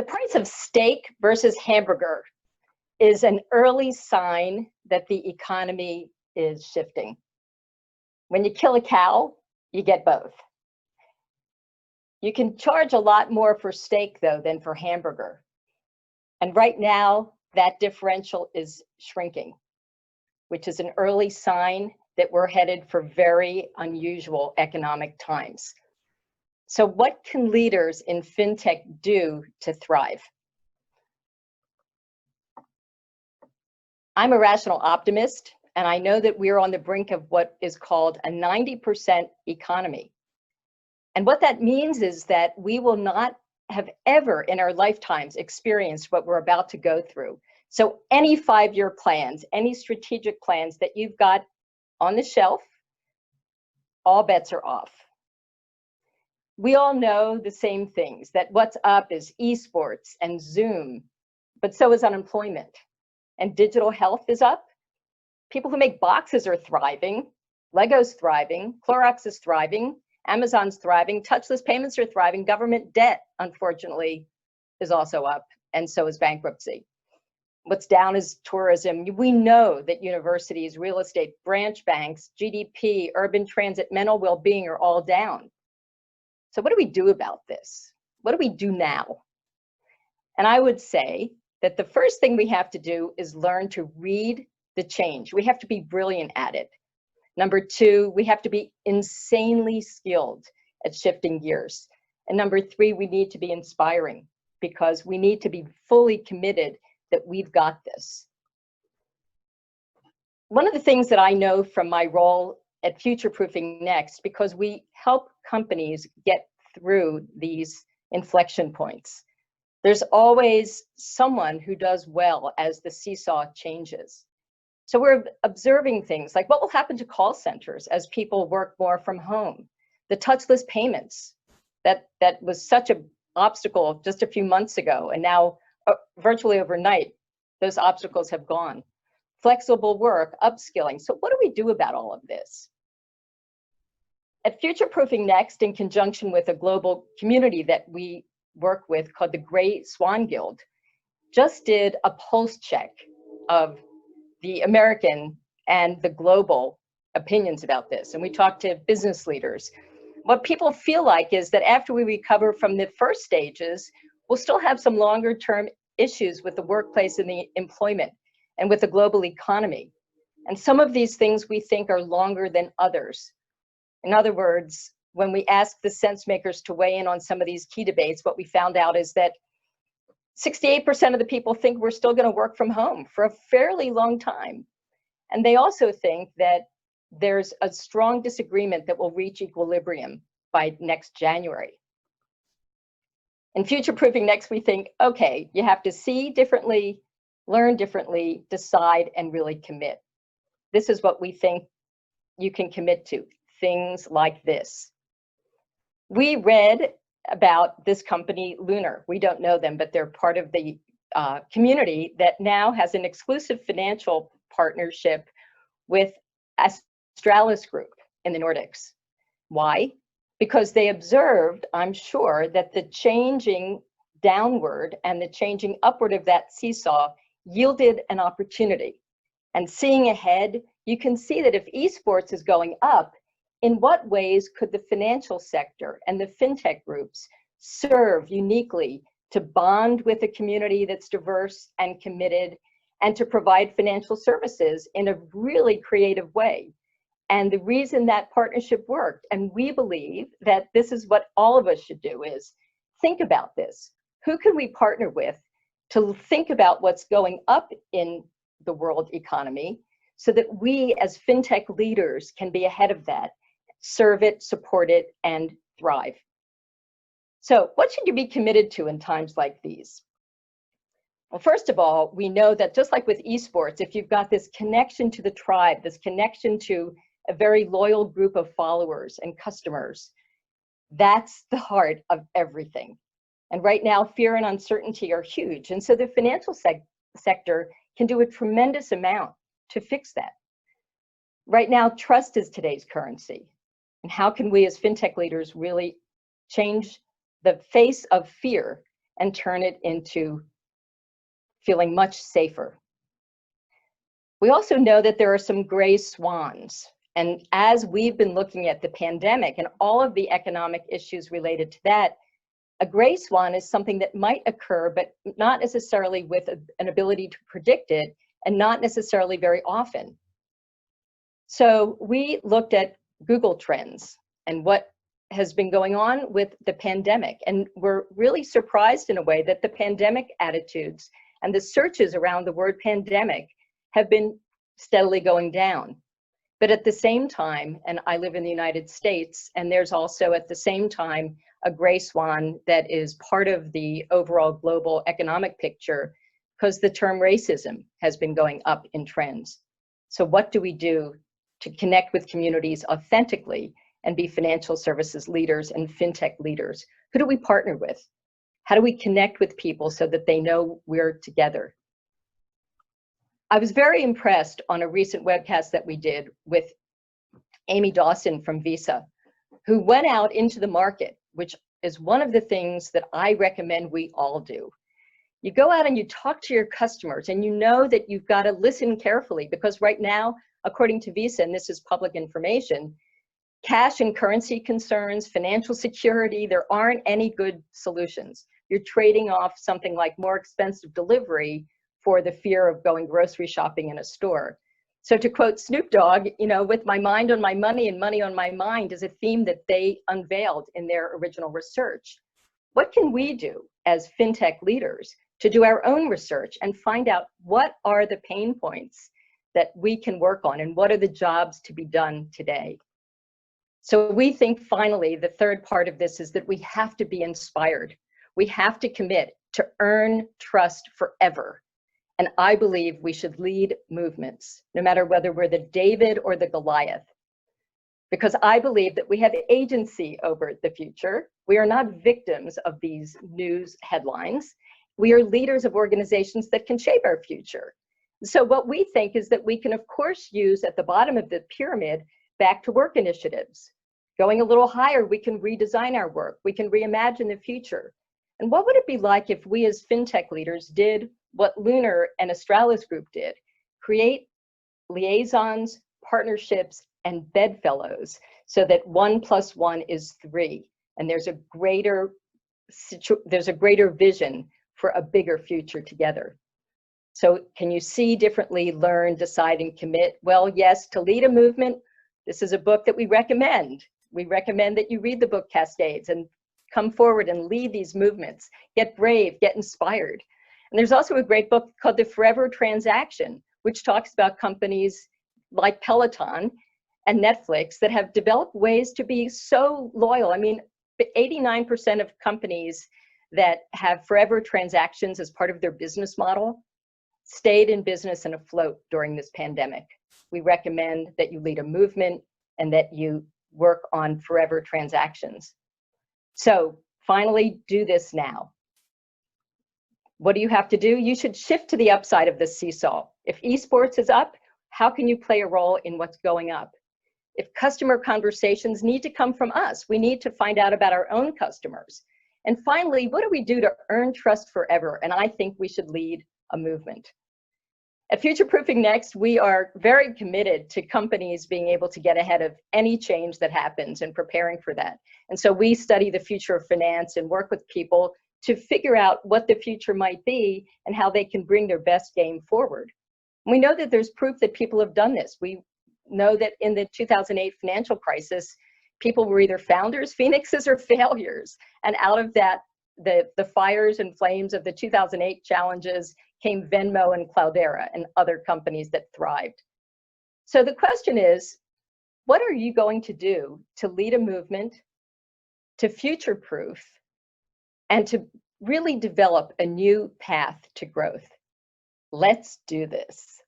price of steak versus hamburger is an early sign that the economy is shifting. When you kill a cow, you get both. You can charge a lot more for steak, though, than for hamburger. And right now, that differential is shrinking, which is an early sign that we're headed for very unusual economic times. So what can leaders in fintech do to thrive? I'm a rational optimist, and I know that we're on the brink of what is called a 90% economy. And what that means is that we will not have ever in our lifetimes experienced what we're about to go through. So any 5-year plans, any strategic plans that you've got on the shelf, all bets are off. We all know the same things, that what's up is esports and Zoom, but so is unemployment. And digital health is up. People who make boxes are thriving. Lego's thriving. Clorox is thriving. Amazon's thriving. Touchless payments are thriving. Government debt, unfortunately, is also up, and so is bankruptcy. What's down is tourism. We know that universities, real estate, branch banks, GDP, urban transit, mental well-being are all down. So what do we do about this? What do we do now? And I would say that the first thing we have to do is learn to read the change. We have to be brilliant at it. Number 2, we have to be insanely skilled at shifting gears. And number 3, we need to be inspiring, because we need to be fully committed that we've got this. One of the things that I know from my role at Futureproofing Next, because we help companies get through these inflection points, there's always someone who does well as the seesaw changes. So we're observing things like what will happen to call centers as people work more from home, the touchless payments that was such an obstacle just a few months ago, and now virtually overnight, those obstacles have gone. Flexible work, upskilling. So what do we do about all of this? At Futureproofing Next, in conjunction with a global community that we work with called the Gray Swan Guild, just did a pulse check of the American and the global opinions about this. And we talked to business leaders. What people feel like is that after we recover from the first stages, we'll still have some longer term issues with the workplace and the employment and with the global economy. And some of these things we think are longer than others. In other words, when we asked the sense makers to weigh in on some of these key debates, what we found out is that 68% of the people think we're still going to work from home for a fairly long time. And they also think that there's a strong disagreement that will reach equilibrium by next January. In Futureproofing Next, we think, okay, you have to see differently, learn differently, decide, and really commit. This is what we think you can commit to, things like this. We read about this company, Lunar. We don't know them, but they're part of the community that now has an exclusive financial partnership with Astralis Group in the Nordics. Why? Because they observed, I'm sure, that the changing downward and the changing upward of that seesaw yielded an opportunity. And seeing ahead, you can see that if esports is going up, in what ways could the financial sector and the fintech groups serve uniquely to bond with a community that's diverse and committed, and to provide financial services in a really creative way? And the reason that partnership worked, and we believe that this is what all of us should do, is think about this. Who can we partner with to think about what's going up in the world economy so that we as fintech leaders can be ahead of that, serve it, support it, and thrive? So what should you be committed to in times like these? Well, first of all, we know that just like with esports, if you've got this connection to the tribe, this connection to a very loyal group of followers and customers, that's the heart of everything. And right now, fear and uncertainty are huge. And so the financial sector can do a tremendous amount to fix that. Right now, trust is today's currency. And how can we as fintech leaders really change the face of fear and turn it into feeling much safer. We also know that there are some gray swans. And as we've been looking at the pandemic and all of the economic issues related to that, a gray swan is something that might occur, but not necessarily with an ability to predict it, and not necessarily very often. So we looked at Google Trends and what has been going on with the pandemic. And we're really surprised in a way that the pandemic attitudes and the searches around the word pandemic have been steadily going down. But at the same time, and I live in the United States, and there's also at the same time a gray swan that is part of the overall global economic picture, because the term racism has been going up in trends. So what do we do to connect with communities authentically and be financial services leaders and fintech leaders? Who do we partner with? How do we connect with people so that they know we're together? I was very impressed on a recent webcast that we did with Amy Dawson from Visa, who went out into the market, which is one of the things that I recommend we all do. You go out and you talk to your customers, and you know that you've got to listen carefully, because right now, according to Visa, and this is public information, cash and currency concerns, financial security, there aren't any good solutions. You're trading off something like more expensive delivery for the fear of going grocery shopping in a store. So to quote Snoop Dogg, you know, with my mind on my money and money on my mind is a theme that they unveiled in their original research. What can we do as fintech leaders to do our own research and find out what are the pain points that we can work on and what are the jobs to be done today? So we think finally the third part of this is that we have to be inspired. We have to commit to earn trust forever. And I believe we should lead movements, no matter whether we're the David or the Goliath, because I believe that we have agency over the future. We are not victims of these news headlines. We are leaders of organizations that can shape our future. So what we think is that we can, of course, use at the bottom of the pyramid back to work initiatives. Going a little higher, we can redesign our work. We can reimagine the future. And what would it be like if we as fintech leaders did what Lunar and Astralis Group did? Create liaisons, partnerships, and bedfellows so that 1 + 1 is 3. And there's a greater vision for a bigger future together. So can you see differently, learn, decide, and commit? Well, yes, to lead a movement, this is a book that we recommend. We recommend that you read the book Cascades and come forward and lead these movements. Get brave, get inspired. And there's also a great book called The Forever Transaction, which talks about companies like Peloton and Netflix that have developed ways to be so loyal. I mean, 89% of companies that have forever transactions as part of their business model stayed in business and afloat during this pandemic. We recommend that you lead a movement and that you work on forever transactions. So finally, do this now. What do you have to do? You should shift to the upside of the seesaw. If esports is up, how can you play a role in what's going up? If customer conversations need to come from us, we need to find out about our own customers. And finally, what do we do to earn trust forever? And I think we should lead a movement. At Futureproofing Next, we are very committed to companies being able to get ahead of any change that happens and preparing for that. And so we study the future of finance and work with people to figure out what the future might be and how they can bring their best game forward. We know that there's proof that people have done this. We know that in the 2008 financial crisis, people were either founders, phoenixes, or failures. And out of that, the fires and flames of the 2008 challenges came Venmo and Cloudera and other companies that thrived. So the question is, what are you going to do to lead a movement, to future-proof, and to really develop a new path to growth? Let's do this.